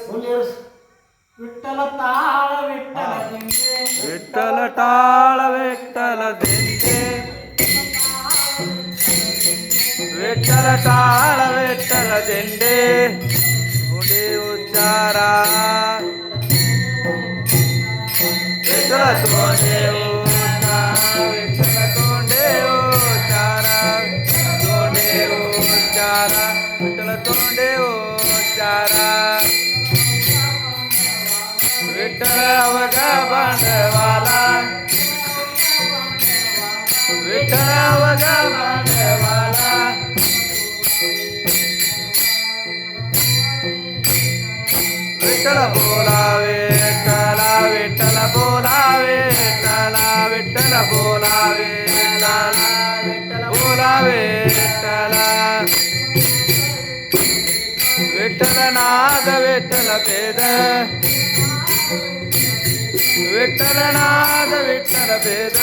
विठ्ठल टाळ विठ्ठल दिंडे विठ्ठल टाळ विठ्ठल दिंडे विठ्ठल टाळ विठ्ठल दिंडे पुढे उच्चारा विठ्ठल तोंडे उच्चारा विठ्ठल तोंडे उच्चारा तोंडे उच्चारा विठ्ठल तोंडे उच्चारा विठ्ठल अवघा भांडवाला विठ्ठल अवघा भांडवाला विठ्ठल बोलावे विठ्ठला विठ्ठल बोलावे विठ्ठला विठ्ठल बोलावे विठ्ठला विठ्ठल बोलावे विठ्ठला विठ्ठल नाद विठ्ठल भेद विठ्ठल नाद विठ्ठल भेद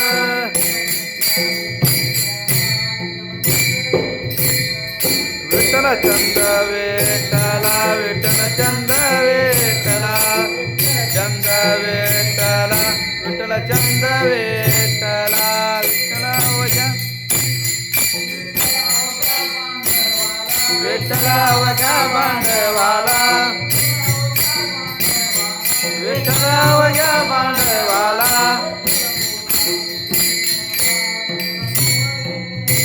विठ्ठल चंद विठ्ठला विठ्ठल चंद विठ्ठला चंद विठ्ठला विठ्ठल चंद विठ्ठला विठ्ठल अवघा विठ्ठल अवघा भांडवाला विठ्ठल अवघा भांडवाला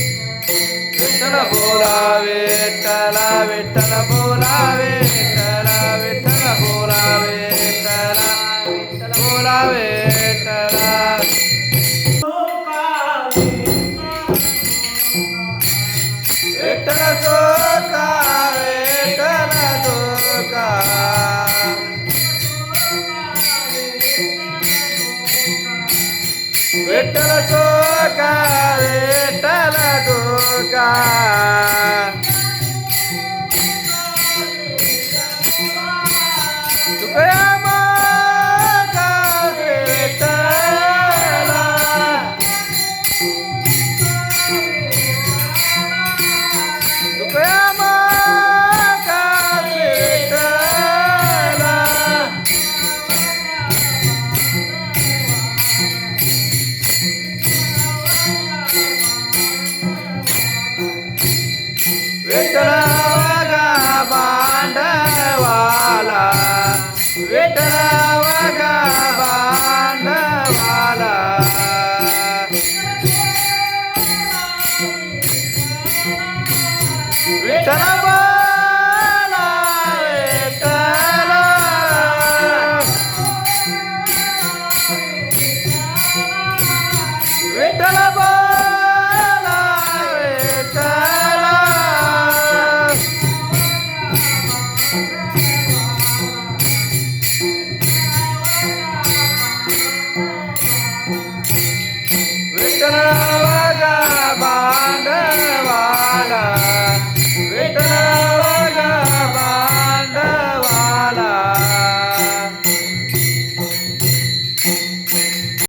विठ्ठल बोलावे विठ्ठला विठ्ठल बोलावे विठ्ठला विठ्ठल बोलावे विठ्ठला विठ्ठल बोलावे विठ्ठला विठ्ठल सोका विठ्ठल सोका विठ्ठल सोका विठ्ठल सोका तुकया मागा विठ्ठला तुकया मागा विठ्ठला विठ्ठल अवघा भांडवाला विठ्ठल अवघा भांडवाला विठ्ठल बोला विठ्ठल विठ्ठल बोला विठ्ठल विठ्ठल